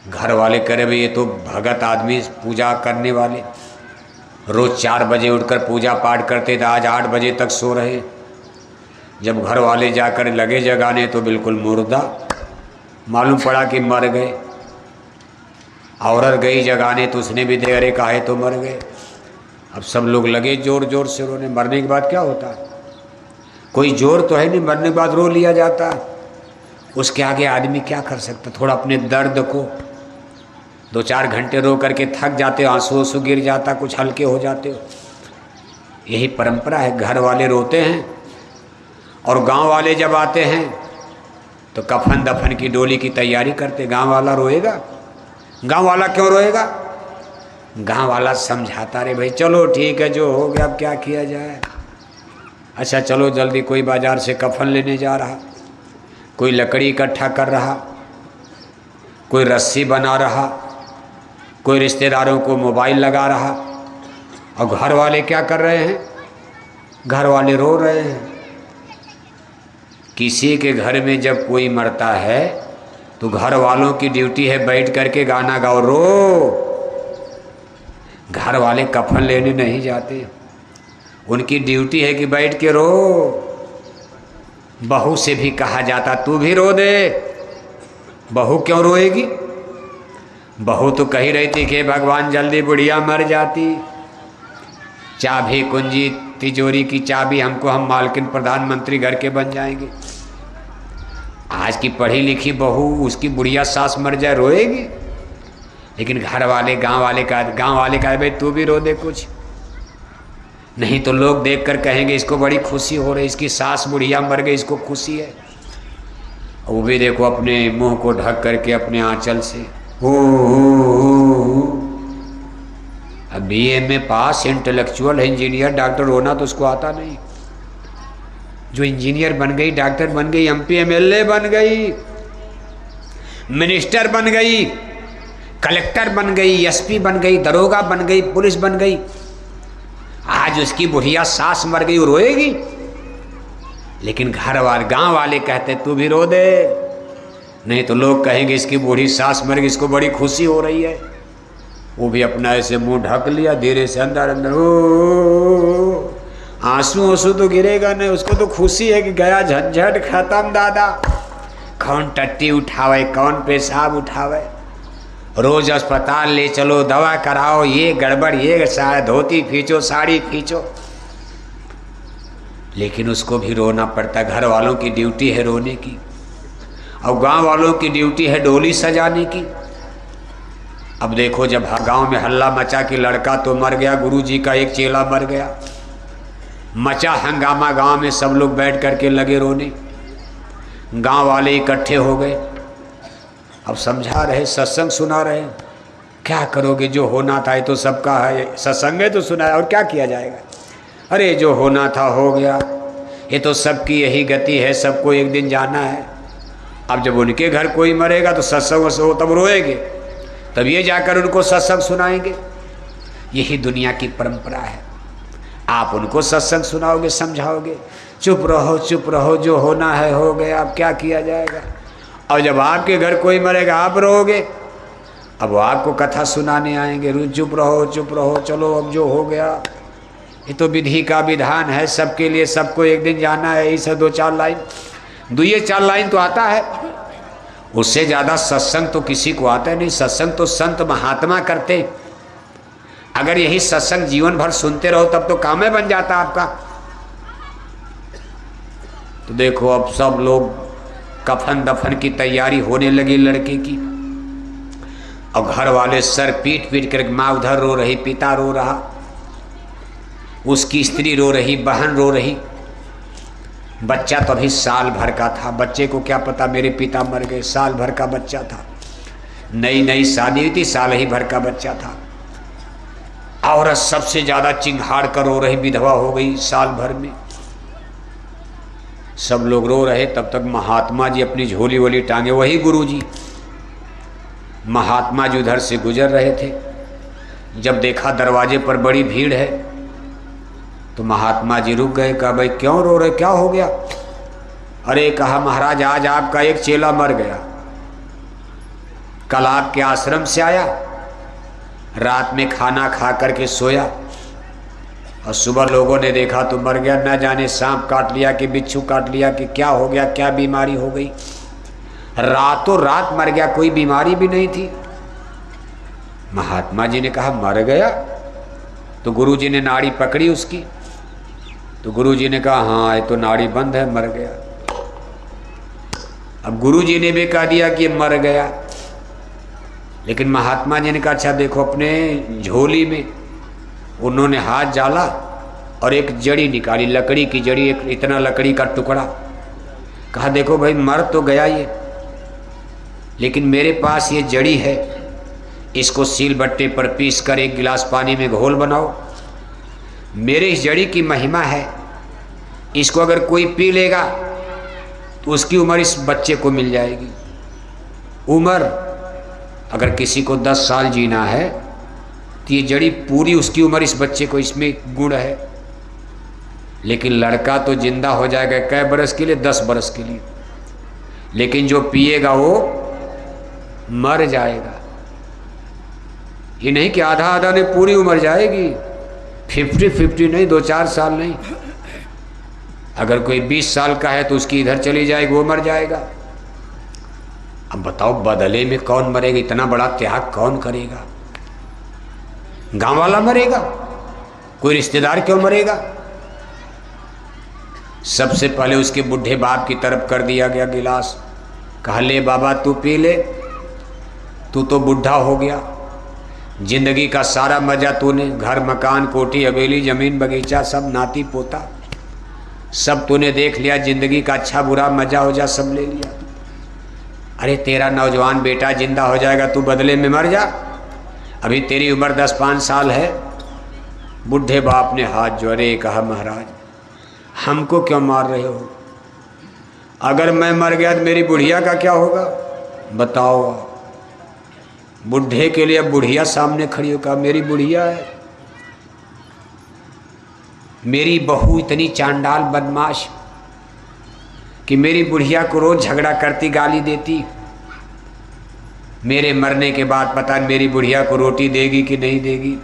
घर वाले करे भाई ये तो भगत आदमी, पूजा करने वाले, रोज़ 4 बजे उठकर पूजा पाठ करते थे, आज 8 बजे तक सो रहे। जब घर वाले जाकर लगे जगाने तो बिल्कुल मुर्दा, मालूम पड़ा कि मर गए। औरत गई जगाने तो उसने भी दे, अरे काहे तो मर गए। अब सब लोग लगे जोर जोर से रोने। मरने के बाद क्या होता है, कोई जोर तो है नहीं, मरने के बाद रो लिया जाता है। उसके आगे आदमी क्या कर सकता, थोड़ा अपने दर्द को 2-4 घंटे रो करके थक जाते हो, आंसू आंसू गिर जाता, कुछ हल्के हो जाते हो। यही परंपरा है, घर वाले रोते हैं और गांव वाले जब आते हैं तो कफन दफन की डोली की तैयारी करते। गांव वाला रोएगा? गांव वाला क्यों रोएगा? गांव वाला समझाता, रे भाई चलो ठीक है जो हो गया, अब क्या किया जाए। अच्छा चलो जल्दी, कोई बाजार से कफन लेने जा रहा, कोई लकड़ी इकट्ठा कर रहा, कोई रस्सी बना रहा, कोई रिश्तेदारों को मोबाइल लगा रहा। और घर वाले क्या कर रहे हैं? घर वाले रो रहे हैं। किसी के घर में जब कोई मरता है तो घर वालों की ड्यूटी है बैठ करके गाना गाओ, रो। घर वाले कफन लेने नहीं जाते, उनकी ड्यूटी है कि बैठ के रो। बहू से भी कहा जाता तू भी रो दे। बहू क्यों रोएगी? बहू तो कही रही थी कि भगवान जल्दी बुढ़िया मर जाती, चाबी कुंजी तिजोरी की चाबी हमको, हम मालकिन प्रधानमंत्री घर के बन जाएंगे। आज की पढ़ी लिखी बहू, उसकी बुढ़िया सास मर जाए रोएगी? लेकिन घर वाले, गांव वाले का भाई तू भी रो दे कुछ, नहीं तो लोग देखकर कहेंगे इसको बड़ी खुशी हो रही, इसकी सास बुढ़िया मर गई, इसको खुशी है। वो भी देखो अपने मुंह को ढक करके अपने आंचल से हो। अब BA में पास, इंटेलेक्चुअल है, इंजीनियर डॉक्टर होना तो उसको आता नहीं। जो इंजीनियर बन गई, डॉक्टर बन गई, MP MLA बन गई, मिनिस्टर बन गई, कलेक्टर बन गई, SP बन गई, दरोगा बन गई, पुलिस बन गई, आज उसकी बुढ़िया सास मर गई, वो रोएगी? लेकिन घर वाले, गांव वाले कहते तू भी रो दे, नहीं तो लोग कहेंगे इसकी बूढ़ी सास मर गई, इसको बड़ी खुशी हो रही है। वो भी अपना ऐसे मुंह ढक लिया, धीरे से अंदर अंदर हो, आंसू आंसू तो गिरेगा नहीं, उसको तो खुशी है कि गया झंझट खत्म दादा। कौन टट्टी उठावे, कौन पेशाब उठावे, रोज अस्पताल ले चलो, दवा कराओ, ये गड़बड़, ये धोती खींचो, साड़ी खींचो। लेकिन उसको भी रोना पड़ता। घर वालों की ड्यूटी है रोने की, और गांव वालों की ड्यूटी है डोली सजाने की। अब देखो जब गांव में हल्ला मचा कि लड़का तो मर गया, गुरुजी का एक चेला मर गया, मचा हंगामा, गांव में सब लोग बैठ करके लगे रोने, गांव वाले इकट्ठे हो गए। अब समझा रहे, सत्संग सुना रहे, क्या करोगे, जो होना था ये तो सबका है, सत्संग है तो सुनाया, और क्या किया जाएगा। अरे जो होना था हो गया, ये तो सबकी यही गति है, सबको एक दिन जाना है। अब जब उनके घर कोई मरेगा तो सत्संग हो, तब रोएंगे, तब ये जाकर उनको सत्संग सुनाएंगे। यही दुनिया की परंपरा है। आप उनको सत्संग सुनाओगे, समझाओगे, चुप रहो, जो होना है हो गया, अब क्या किया जाएगा। और जब आपके घर कोई मरेगा आप रोओगे, अब वो आपको कथा सुनाने आएंगे, चुप रहो, चलो अब जो हो गया, ये तो विधि का विधान है, सबके लिए सबको एक दिन जाना है। इसे 2-4 लाइन, 2-4 लाइन तो आता है, उससे ज़्यादा सत्संग तो किसी को आता नहीं। सत्संग तो संत महात्मा करते। अगर यही सत्संग जीवन भर सुनते रहो तब तो काम ही बन जाता आपका। तो देखो अब सब लोग कफन दफन की तैयारी होने लगी लड़के की, और घर वाले सर पीट पीट कर, माँ उधर रो रही, पिता रो रहा, उसकी स्त्री रो रही, बहन रो रही। बच्चा तो अभी साल भर का था, बच्चे को क्या पता मेरे पिता मर गए, साल भर का बच्चा था, नई नई शादी हुई थी, साल ही भर का बच्चा था। औरत सबसे ज़्यादा चिंघाड़ कर रो रही, विधवा हो गई साल भर में। सब लोग रो रहे, तब तक महात्मा जी अपनी झोली वोली टांगे, वही गुरुजी महात्मा जी उधर से गुजर रहे थे। जब देखा दरवाजे पर बड़ी भीड़ है तो महात्मा जी रुक गए, कहा भाई क्यों रो रहे, क्या हो गया। अरे कहा महाराज आज आपका एक चेला मर गया। कल आपके आश्रम से आया, रात में खाना खा करके सोया और सुबह लोगों ने देखा तो मर गया। न जाने सांप काट लिया कि बिच्छू काट लिया कि क्या हो गया, क्या बीमारी हो गई, रातों रात मर गया, कोई बीमारी भी नहीं थी। महात्मा जी ने कहा मर गया? तो गुरु जी ने नाड़ी पकड़ी उसकी, तो गुरु जी ने कहा हाँ ये तो नाड़ी बंद है, मर गया। अब गुरु जी ने भी कह दिया कि ये मर गया, लेकिन महात्मा जी ने कहा अच्छा देखो, अपने झोली में उन्होंने हाथ डाला और एक जड़ी निकाली, लकड़ी की जड़ी, एक इतना लकड़ी का टुकड़ा। कहा देखो भाई मर तो गया ये, लेकिन मेरे पास ये जड़ी है, इसको सील बट्टे पर पीस कर एक गिलास पानी में घोल बनाओ। मेरे इस जड़ी की महिमा है, इसको अगर कोई पी लेगा तो उसकी उम्र इस बच्चे को मिल जाएगी। उम्र अगर किसी को 10 साल जीना है तो ये जड़ी पूरी उसकी उम्र इस बच्चे को, इसमें गुण है। लेकिन लड़का तो जिंदा हो जाएगा कै बरस के लिए? 10 बरस के लिए। लेकिन जो पिएगा वो मर जाएगा। ये नहीं कि आधा आधा ने पूरी उम्र जाएगी, 50-50 नहीं, 2-4 साल नहीं। अगर कोई 20 साल का है तो उसकी इधर चली जाएगी, वो मर जाएगा। अब बताओ बदले में कौन मरेगा? इतना बड़ा त्याग कौन करेगा? गांव वाला मरेगा? कोई रिश्तेदार क्यों मरेगा? सबसे पहले उसके बुढ़े बाप की तरफ कर दिया गया गिलास, कहा ले बाबा तू पी ले, तू तो बुढ़ा हो गया, जिंदगी का सारा मजा तूने, घर मकान कोठी हवेली जमीन बगीचा सब नाती पोता सब तूने देख लिया, जिंदगी का अच्छा बुरा मजा हो जा सब ले लिया। अरे तेरा नौजवान बेटा जिंदा हो जाएगा, तू बदले में मर जा, अभी तेरी उम्र 10-5 साल है। बुढ़े बाप ने हाथ जोड़े, कहा महाराज हमको क्यों मार रहे हो? अगर मैं मर गया तो मेरी बुढ़िया का क्या होगा? बताओ। बुढ़े के लिए बुढ़िया सामने खड़ी हो, कहा मेरी बुढ़िया है, मेरी बहू इतनी चांडाल बदमाश कि मेरी बुढ़िया को रोज झगड़ा करती, गाली देती। मेरे मरने के बाद पता नहीं मेरी बुढ़िया को रोटी देगी कि नहीं देगी,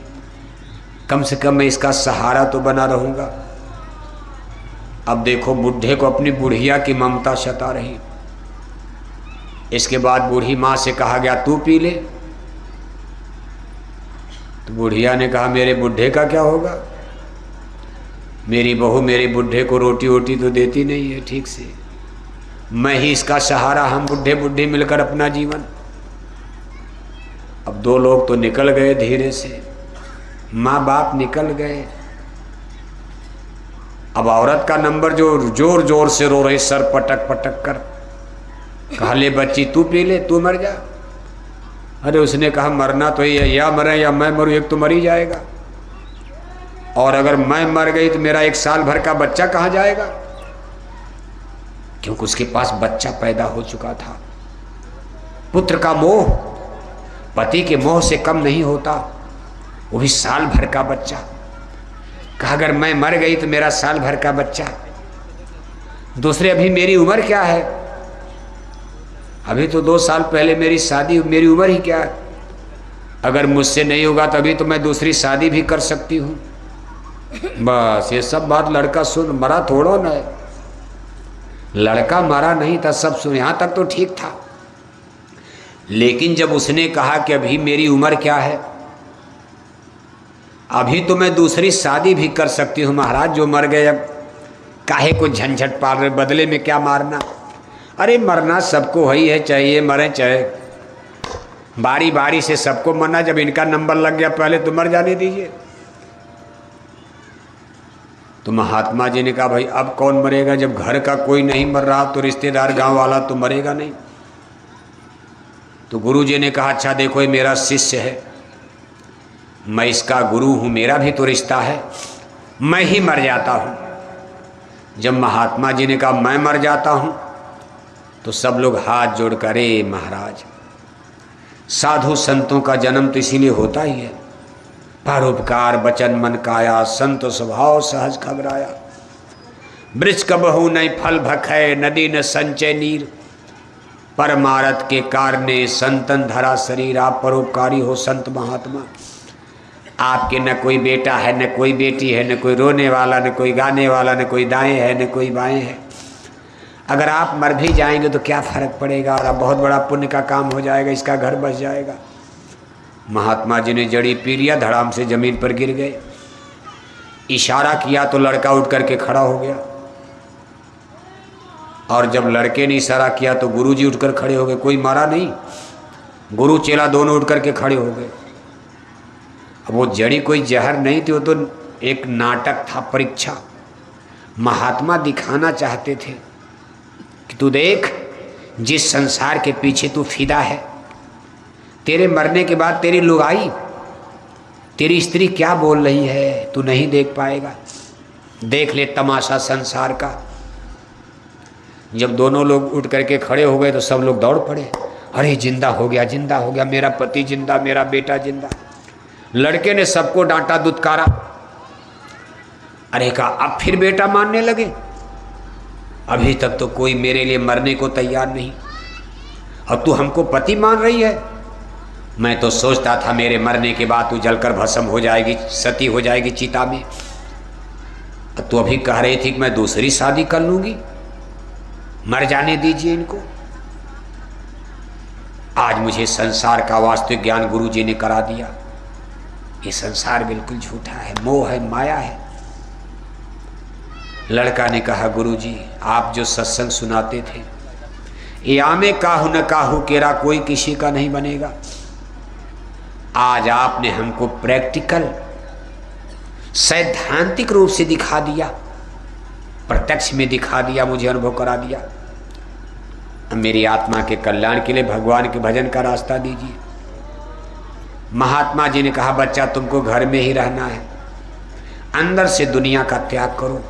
कम से कम मैं इसका सहारा तो बना रहूँगा। अब देखो बुढ़े को अपनी बुढ़िया की ममता सता रही। इसके बाद बूढ़ी माँ से कहा गया तू पी ले, तो बुढ़िया ने कहा मेरे बुढ़े का क्या होगा, मेरी बहू मेरे बुढ़े को रोटी वोटी तो देती नहीं है ठीक से, मैं ही इसका सहारा, हम बुढ़े बुढ़ी मिलकर अपना जीवन। अब 2 लोग तो निकल गए धीरे से, माँ बाप निकल गए। अब औरत का नंबर जो जोर जोर से रो रही, सर पटक पटक कर, कहा ले बच्ची तू पी ले, तू मर जा। अरे उसने कहा मरना तो ये, या मरे या मैं मरूँ, एक तो मर ही जाएगा, और अगर मैं मर गई तो मेरा 1 साल भर का बच्चा कहाँ जाएगा? क्योंकि उसके पास बच्चा पैदा हो चुका था। पुत्र का मोह पति के मोह से कम नहीं होता, वो भी साल भर का बच्चा। कहा अगर मैं मर गई तो मेरा साल भर का बच्चा। दूसरे अभी मेरी उम्र क्या है, अभी तो 2 साल पहले मेरी शादी, मेरी उम्र ही क्या है? अगर मुझसे नहीं होगा तो अभी तो मैं दूसरी शादी भी कर सकती हूँ। बस ये सब बात लड़का सुन, मरा थोड़ो न है, लड़का मरा नहीं था, सब सुन, यहाँ तक तो ठीक था। लेकिन जब उसने कहा कि अभी मेरी उम्र क्या है, अभी तो मैं दूसरी शादी भी कर सकती हूँ महाराज, जो मर गए अब काहे को झंझट पाल रहे, बदले में क्या मारना? अरे मरना सबको ही है, चाहिए मरे चाहे बारी बारी से सबको मरना, जब इनका नंबर लग गया पहले तो मर जाने दीजिए। तो महात्मा जी ने कहा भाई अब कौन मरेगा, जब घर का कोई नहीं मर रहा तो रिश्तेदार गांव वाला तो मरेगा नहीं। तो गुरु जी ने कहा अच्छा देखो ये मेरा शिष्य है, मैं इसका गुरु हूँ, मेरा भी तो रिश्ता है, मैं ही मर जाता हूँ। जब महात्मा जी ने कहा मैं मर जाता हूँ तो सब लोग हाथ जोड़ कर अरे महाराज, साधु संतों का जन्म तो इसीलिए होता ही है, परोपकार बचन मन काया, संत स्वभाव सहज खबराया। वृक्ष कबहू नहीं फल भखै, नदी न संचय नीर। परमारथ के कारणे संतन धरा शरीर, आप परोपकारी हो संत महात्मा। आपके न कोई बेटा है, न कोई बेटी है, न कोई रोने वाला, न कोई गाने वाला, न कोई दाएं है, न कोई बाएं है। अगर आप मर भी जाएंगे तो क्या फर्क पड़ेगा, और अब बहुत बड़ा पुण्य का काम हो जाएगा, इसका घर बस जाएगा। महात्मा जी ने जड़ी पी लिया, धड़ाम से जमीन पर गिर गए। इशारा किया तो लड़का उठ करके खड़ा हो गया, और जब लड़के ने इशारा किया तो गुरुजी उठकर खड़े हो गए। कोई मारा नहीं, गुरु चेला दोनों उठ करके खड़े हो गए। अब वो जड़ी कोई जहर नहीं थी, वो तो एक नाटक था, परीक्षा। महात्मा दिखाना चाहते थे कि तू देख, जिस संसार के पीछे तू फिदा है, तेरे मरने के बाद तेरी लुगाई, तेरी स्त्री क्या बोल रही है, तू नहीं देख पाएगा। देख ले तमाशा संसार का। जब दोनों लोग उठ करके खड़े हो गए तो सब लोग दौड़ पड़े। अरे जिंदा हो गया, जिंदा हो गया, मेरा पति जिंदा, मेरा बेटा जिंदा। लड़के ने सबको डांटा, दुत्कारा। अरे कहा, अब फिर बेटा मानने लगे? अभी तक तो कोई मेरे लिए मरने को तैयार नहीं, अब तू हमको पति मान रही है? मैं तो सोचता था मेरे मरने के बाद तू जलकर भस्म हो जाएगी, सती हो जाएगी चिता में। तू अभी कह रही थी कि मैं दूसरी शादी कर लूंगी। मर जाने दीजिए इनको। आज मुझे संसार का वास्तविक ज्ञान गुरु जी ने करा दिया। ये संसार बिल्कुल झूठा है, मोह है, माया है। लड़का ने कहा, गुरु जी आप जो सत्संग सुनाते थे, ये आमे काहू न काहू केरा कोई किसी का नहीं बनेगा। आज आपने हमको प्रैक्टिकल सैद्धांतिक रूप से दिखा दिया, प्रत्यक्ष में दिखा दिया, मुझे अनुभव करा दिया। अब मेरी आत्मा के कल्याण के लिए भगवान के भजन का रास्ता दीजिए। महात्मा जी ने कहा, बच्चा तुमको घर में ही रहना है, अंदर से दुनिया का त्याग करो।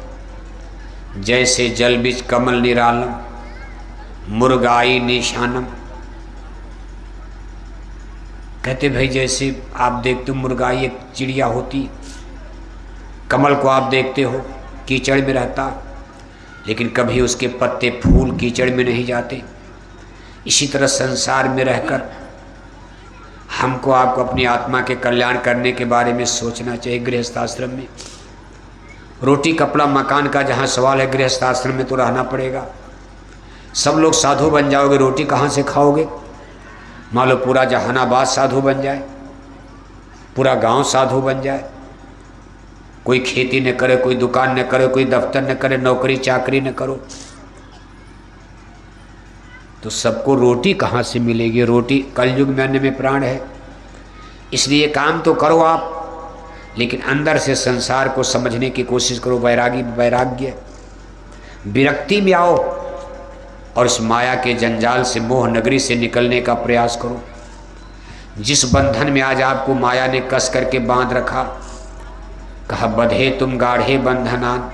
जैसे जल बीच कमल निरालम, मुर्गाई निशानम। कहते भाई जैसे आप देखते हो मुर्गाई एक चिड़िया होती, कमल को आप देखते हो कीचड़ में रहता, लेकिन कभी उसके पत्ते फूल कीचड़ में नहीं जाते। इसी तरह संसार में रहकर हमको आपको अपनी आत्मा के कल्याण करने के बारे में सोचना चाहिए। गृहस्थाश्रम में रोटी कपड़ा मकान का जहाँ सवाल है, गृहस्थाश्रम में तो रहना पड़ेगा। सब लोग साधु बन जाओगे, रोटी कहाँ से खाओगे? मान लो पूरा जहानाबाद साधु बन जाए, पूरा गांव साधु बन जाए, कोई खेती न करे, कोई दुकान न करे, कोई दफ्तर न करे, नौकरी चाकरी न करो, तो सबको रोटी कहाँ से मिलेगी? रोटी कलयुग में अन्न में प्राण है। इसलिए काम तो करो आप, लेकिन अंदर से संसार को समझने की कोशिश करो। वैराग्य विरक्ति में आओ और इस माया के जंजाल से, मोह नगरी से निकलने का प्रयास करो। जिस बंधन में आज आपको माया ने कस करके बांध रखा, कहा बंधे तुम गाढ़े बंधनान,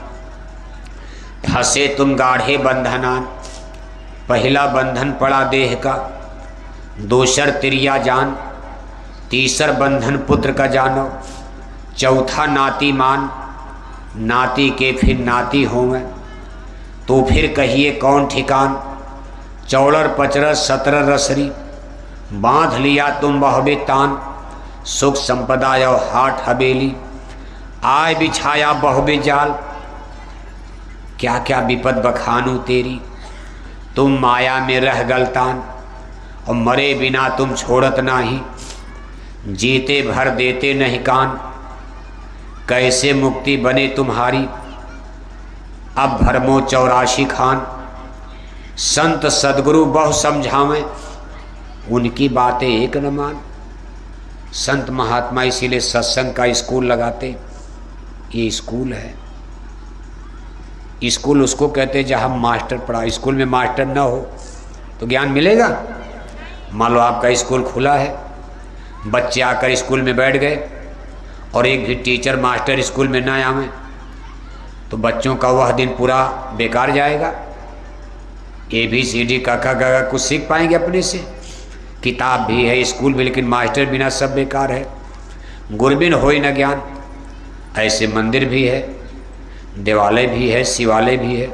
फंसे तुम गाढ़े बंधनान। पहला बंधन पड़ा देह का, दूसर तिरिया जान, तीसर बंधन पुत्र का जानो, चौथा नाती मान, नाती के फिर नाती होवें, तो फिर कहिए कौन ठिकान। चौड़र पचरस 17 रसरी, बांध लिया तुम बहुबे तान। सुख संपदा यो हाट हवेली, आय बिछाया बहुबे जाल। क्या क्या विपद बखानू तेरी, तुम माया में रह गलतान। और मरे बिना तुम छोड़त नाही, जीते भर देते नहीं कान। कैसे मुक्ति बने तुम्हारी, अब भरमो 84 खान। संत सदगुरु बहु समझावें, उनकी बातें एक न मान। संत महात्मा इसीलिए सत्संग का स्कूल लगाते। ये स्कूल है। स्कूल उसको कहते जहाँ मास्टर पढ़ा। स्कूल में मास्टर ना हो तो ज्ञान मिलेगा? मान लो आपका स्कूल खुला है, बच्चे आकर स्कूल में बैठ गए और एक भी टीचर मास्टर स्कूल में ना आवे तो बच्चों का वह दिन पूरा बेकार जाएगा। ABCD काका गागा कुछ सीख पाएंगे अपने से? किताब भी है, स्कूल भी, लेकिन मास्टर बिना सब बेकार है। गुरबिन होई न ज्ञान। ऐसे मंदिर भी है, देवालय भी है, शिवालय भी है।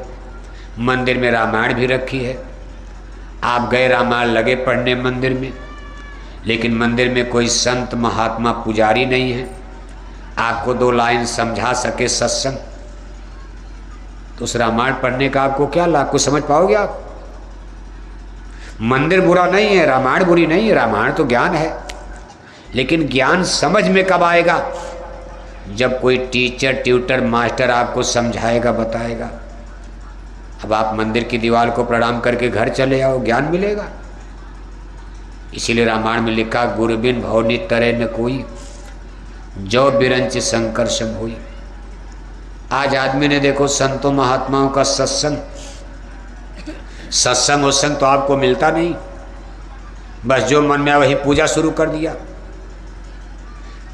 मंदिर में रामायण भी रखी है आप गए रामायण लगे पढ़ने मंदिर में, लेकिन मंदिर में कोई संत महात्मा पुजारी नहीं है आपको 2 लाइन समझा सके सत्संग, तो उस रामायण पढ़ने का आपको क्या लाभ? कुछ समझ पाओगे आप? मंदिर बुरा नहीं है, रामायण बुरी नहीं है, रामायण तो ज्ञान है, लेकिन ज्ञान समझ में कब आएगा? जब कोई टीचर ट्यूटर मास्टर आपको समझाएगा बताएगा। अब आप मंदिर की दीवार को प्रणाम करके घर चले आओ, ज्ञान मिलेगा। इसीलिए रामायण में लिखा गुरबिन भवनी तरे न कोई, जो बिरंच शंकर सब हुई। आज आदमी ने देखो संतों महात्माओं का सत्संग उत्संग तो आपको मिलता नहीं, बस जो मन में आया वही पूजा शुरू कर दिया।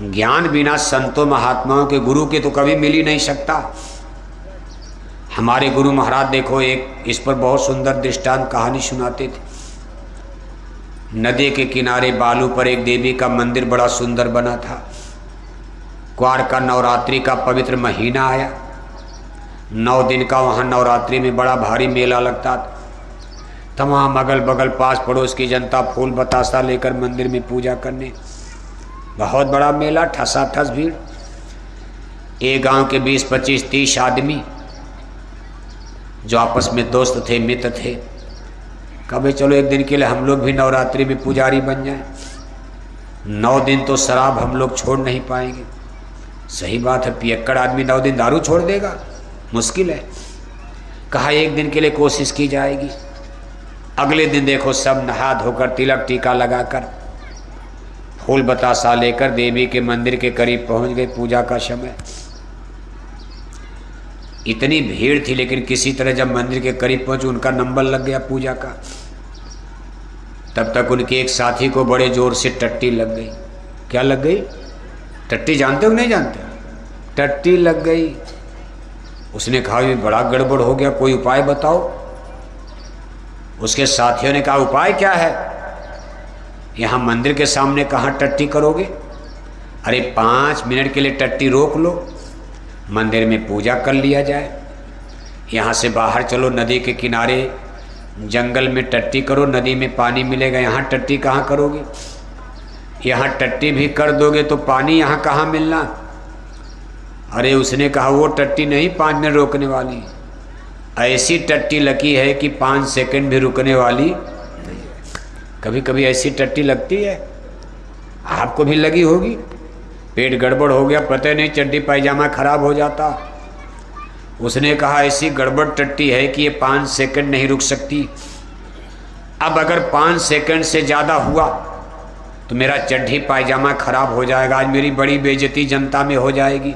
ज्ञान बिना संतों महात्माओं के गुरु के तो कभी मिल ही नहीं सकता। हमारे गुरु महाराज देखो एक इस पर बहुत सुंदर दृष्टांत कहानी सुनाते थे। नदी के किनारे बालू पर एक देवी का मंदिर बड़ा सुंदर बना था। क्वार का नवरात्रि का पवित्र महीना आया, 9 दिन का वहाँ नवरात्रि में बड़ा भारी मेला लगता था। तमाम अगल बगल पास पड़ोस की जनता फूल बतासा लेकर मंदिर में पूजा करने, बहुत बड़ा मेला, ठसाठस भीड़। एक गांव के 20, 25, 30 आदमी जो आपस में दोस्त थे, मित्र थे, कभी चलो एक दिन के लिए हम लोग भी नवरात्रि में पुजारी बन जाएं। 9 दिन तो शराब हम लोग छोड़ नहीं पाएंगे। सही बात है, पियक्कड़ आदमी 9 दिन दारू छोड़ देगा, मुश्किल है। कहा एक दिन के लिए कोशिश की जाएगी। अगले दिन देखो सब नहा धोकर तिलक टीका लगाकर फूल बतासा लेकर देवी के मंदिर के करीब पहुंच गए। पूजा का समय, इतनी भीड़ थी, लेकिन किसी तरह जब मंदिर के करीब पहुंचे उनका नंबर लग गया पूजा का। तब तक उनके एक साथी को बड़े जोर से टट्टी लग गई। क्या लग गई? टट्टी जानते हो नहीं जानते? टट्टी लग गई। उसने कहा ये बड़ा गड़बड़ हो गया, कोई उपाय बताओ। उसके साथियों ने कहा उपाय क्या है? यहाँ मंदिर के सामने कहाँ टट्टी करोगे? अरे 5 मिनट के लिए टट्टी रोक लो, मंदिर में पूजा कर लिया जाए। यहाँ से बाहर चलो, नदी के किनारे जंगल में टट्टी करो, नदी में पानी मिलेगा। यहाँ टट्टी कहाँ करोगे? यहाँ टट्टी भी कर दोगे तो पानी यहाँ कहाँ मिलना? अरे उसने कहा वो टट्टी नहीं 5 मिनट रोकने वाली, ऐसी टट्टी लगी है कि 5 सेकंड भी रुकने वाली नहीं। कभी कभी ऐसी टट्टी लगती है, आपको भी लगी होगी। पेट गड़बड़ हो गया, पता नहीं चड्डी पायजामा खराब हो जाता। उसने कहा ऐसी गड़बड़ टट्टी है कि ये 5 सेकंड नहीं रुक सकती। अब अगर 5 सेकंड से ज़्यादा हुआ तो मेरा चड्डी पायजामा खराब हो जाएगा, आज मेरी बड़ी बेइज्जती जनता में हो जाएगी,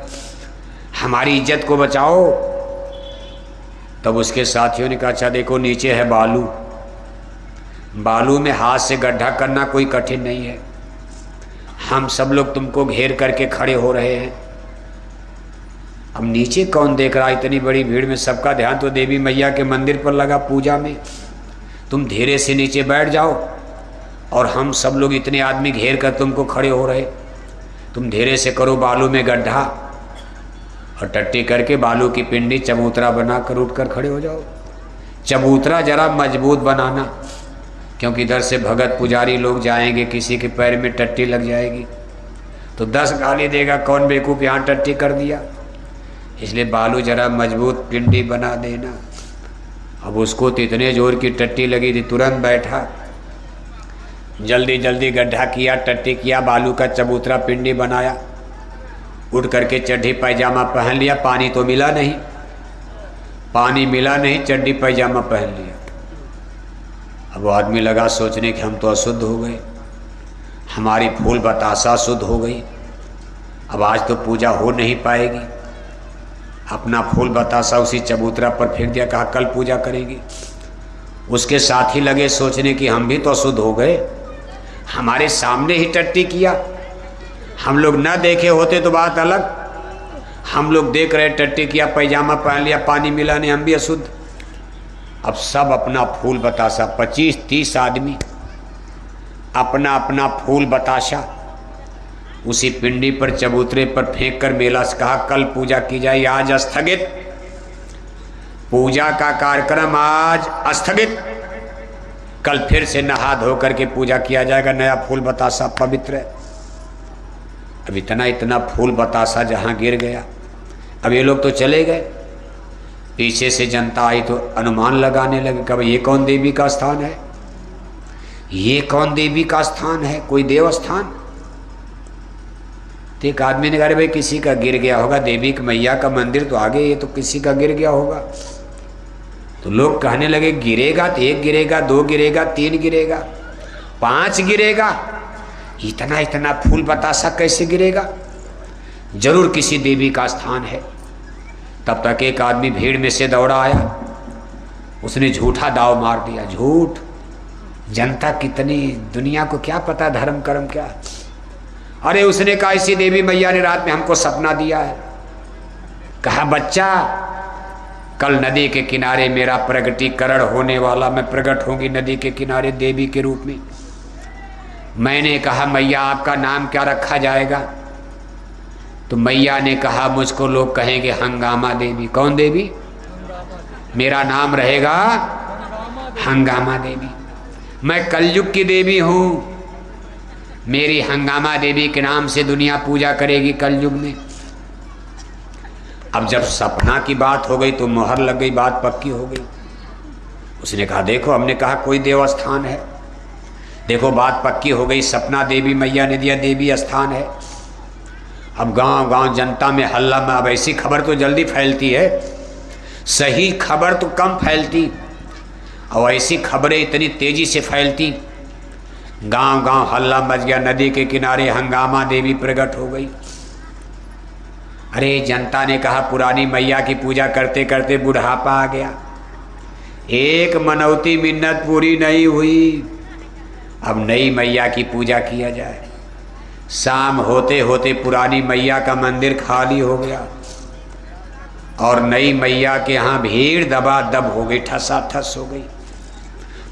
हमारी इज्जत को बचाओ। तब उसके साथियों ने कहा अच्छा देखो नीचे है बालू, बालू में हाथ से गड्ढा करना कोई कठिन नहीं है, हम सब लोग तुमको घेर करके खड़े हो रहे हैं। अब नीचे कौन देख रहा? इतनी बड़ी भीड़ में सबका ध्यान तो देवी मैया के मंदिर पर लगा पूजा में। तुम धीरे से नीचे बैठ जाओ और हम सब लोग इतने आदमी घेर कर तुमको खड़े हो रहे, तुम धीरे से करो बालू में गड्ढा और टट्टी करके बालू की पिंडी चबूतरा बनाकर उठकर खड़े हो जाओ। चबूतरा जरा मजबूत बनाना, क्योंकि इधर से भगत पुजारी लोग जाएंगे, किसी के पैर में टट्टी लग जाएगी तो 10 गाली देगा, कौन बेवकूफ़ यहाँ टट्टी कर दिया। इसलिए बालू जरा मजबूत पिंडी बना देना। अब उसको तो इतने जोर की टट्टी लगी थी, तुरंत बैठा, जल्दी जल्दी गड्ढा किया, टट्टी किया, बालू का चबूतरा पिंडी बनाया, उठ करके चड्डी पैजामा पहन लिया। पानी तो मिला नहीं, पानी मिला नहीं, चड्डी पैजामा पहन लिया। अब वो आदमी लगा सोचने कि हम तो अशुद्ध हो गए, हमारी फूल बतासा शुद्ध हो गई, अब आज तो पूजा हो नहीं पाएगी। अपना फूल बतासा उसी चबूतरा पर फेंक दिया, कहा कल पूजा करेंगे। उसके साथी लगे सोचने कि हम भी तो अशुद्ध हो गए, हमारे सामने ही टट्टी किया, हम लोग ना देखे होते तो बात अलग, हम लोग देख रहे टट्टी किया, पैजामा पहन लिया, पानी मिला नहीं, हम भी अशुद्ध। अब सब अपना फूल बतासा, 25-30 आदमी अपना अपना फूल बताशा उसी पिंडी पर चबूतरे पर फेंक कर मेला से कहा कल पूजा की जाए, आज स्थगित, पूजा का कार्यक्रम आज स्थगित, कल फिर से नहा धो करके पूजा किया जाएगा, नया फूल बतासा पवित्र है। अब इतना इतना फूल बतासा जहाँ गिर गया, अब ये लोग तो चले गए, पीछे से जनता आई तो अनुमान लगाने लगे कि ये कौन देवी का स्थान है, ये कौन देवी का स्थान है, कोई देव स्थान। तो एक आदमी ने कहा भाई किसी का गिर गया होगा, देवी की मैया का मंदिर तो आगे, ये तो किसी का गिर गया होगा। तो लोग कहने लगे गिरेगा तो 1 गिरेगा, 2 गिरेगा, 3 गिरेगा, 5 गिरेगा, इतना इतना फूल बतासा कैसे गिरेगा, जरूर किसी देवी का स्थान है। तब तक एक आदमी भीड़ में से दौड़ा आया, उसने झूठा दाव मार दिया। झूठ, जनता कितनी, दुनिया को क्या पता धर्म कर्म क्या। अरे उसने कहा इसी देवी मैया ने रात में हमको सपना दिया है। कहा बच्चा कल नदी के किनारे मेरा प्रगटीकरण होने वाला, मैं प्रकट होंगी नदी के किनारे देवी के रूप में। मैंने कहा मैया आपका नाम क्या रखा जाएगा? तो मैया ने कहा मुझको लोग कहेंगे हंगामा देवी। कौन देवी? मेरा नाम रहेगा हंगामा देवी। मैं कलयुग की देवी हूँ, मेरी हंगामा देवी के नाम से दुनिया पूजा करेगी कलयुग में। अब जब सपना की बात हो गई तो मुहर लग गई, बात पक्की हो गई। उसने कहा देखो हमने कहा कोई देवस्थान है, देखो बात पक्की हो गई, सपना देवी मैया ने दिया, देवी स्थान है। अब गांव गांव जनता में हल्ला में, अब ऐसी खबर तो जल्दी फैलती है, सही खबर तो कम फैलती, और ऐसी खबरें इतनी तेजी से फैलती। गांव गांव हल्ला मच गया, नदी के किनारे हंगामा देवी प्रकट हो गई। अरे जनता ने कहा पुरानी मैया की पूजा करते करते बुढ़ापा आ गया, एक मनौती मिन्नत पूरी नहीं हुई, अब नई मैया की पूजा किया जाए। शाम होते होते पुरानी मैया का मंदिर खाली हो गया और नई मैया के यहाँ भीड़ दबा दब हो गई, ठसाठस हो गई।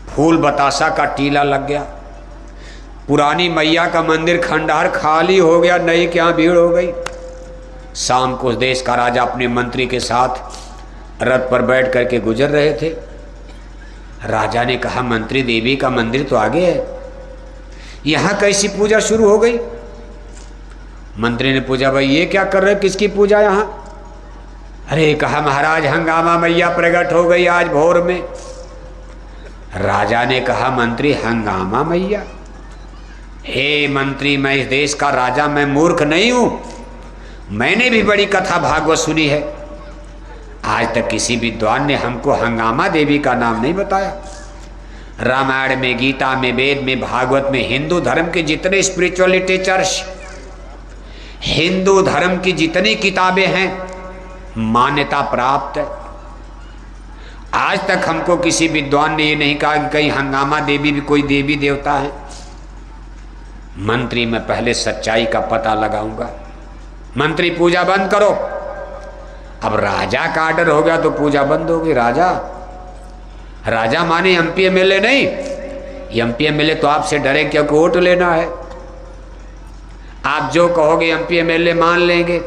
फूल बतासा का टीला लग गया, पुरानी मैया का मंदिर खंडहर खाली हो गया, नई के यहाँ भीड़ हो गई। शाम को देश का राजा अपने मंत्री के साथ रथ पर बैठ करके गुजर रहे थे। राजा ने कहा मंत्री देवी का मंदिर तो आगे है, यहाँ कैसी पूजा शुरू हो गई? मंत्री ने पूछा भाई ये क्या कर रहे, किसकी पूजा यहाँ? अरे कहा महाराज हंगामा मैया प्रकट हो गई आज भोर में। राजा ने कहा मंत्री हंगामा मैया? हे मंत्री मैं इस देश का राजा, मैं मूर्ख नहीं हूं, मैंने भी बड़ी कथा भागवत सुनी है, आज तक किसी विद्वान ने हमको हंगामा देवी का नाम नहीं बताया। रामायण में, गीता में, वेद में, भागवत में, हिंदू धर्म के जितने स्पिरिचुअल लिटरेचर्स, हिंदू धर्म की जितनी किताबें हैं मान्यता प्राप्त है, आज तक हमको किसी विद्वान ने ये नहीं कहा कि कहीं हंगामा देवी भी कोई देवी देवता है। मंत्री मैं पहले सच्चाई का पता लगाऊंगा, मंत्री पूजा बंद करो। अब राजा का आर्डर हो गया तो पूजा बंद होगी। राजा माने एमपी एमएलए नहीं, एमपी एमएलए तो आपसे डरे क्योंकि वोट लेना है, आप जो कहोगे एमपी एमएलए मान लेंगे,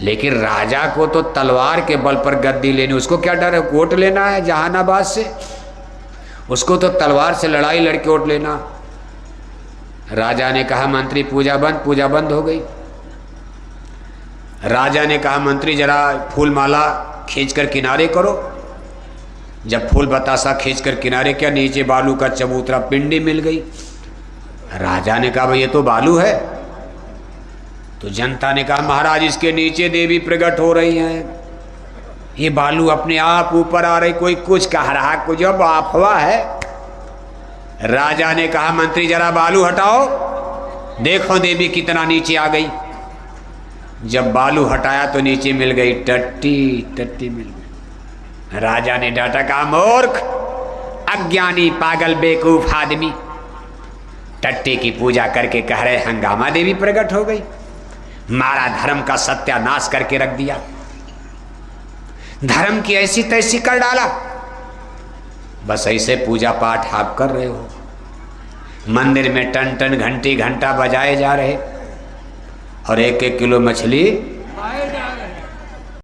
लेकिन राजा को तो तलवार के बल पर गद्दी लेनी, उसको क्या डर है, वोट लेना है जहानाबाद से, उसको तो तलवार से लड़ाई लड़के वोट लेना। राजा ने कहा मंत्री पूजा बंद हो गई। राजा ने कहा मंत्री जरा फूल माला खींचकर किनारे करो। जब फूल बतासा खींचकर किनारे किया, नीचे बालू का चबूतरा पिंडी मिल गई। राजा ने कहा भाई ये तो बालू है। तो जनता ने कहा महाराज इसके नीचे देवी प्रकट हो रही हैं, ये बालू अपने आप ऊपर आ रही, कोई कुछ कह रहा, कुछ अब अफवाह है। राजा ने कहा मंत्री जरा बालू हटाओ, देखो देवी कितना नीचे आ गई। जब बालू हटाया तो नीचे मिल गई टट्टी मिल गई। राजा ने डांटा, कहा मूर्ख, अज्ञानी, पागल, बेवकूफ आदमी, टट्टी की पूजा करके कह रहे हंगामा देवी प्रकट हो गई। मारा धर्म का सत्यानाश करके रख दिया, धर्म की ऐसी तैसी कर डाला। बस ऐसे पूजा पाठ आप कर रहे हो, मंदिर में टन टन घंटी घंटा बजाए जा रहे और 1-1 किलो मछली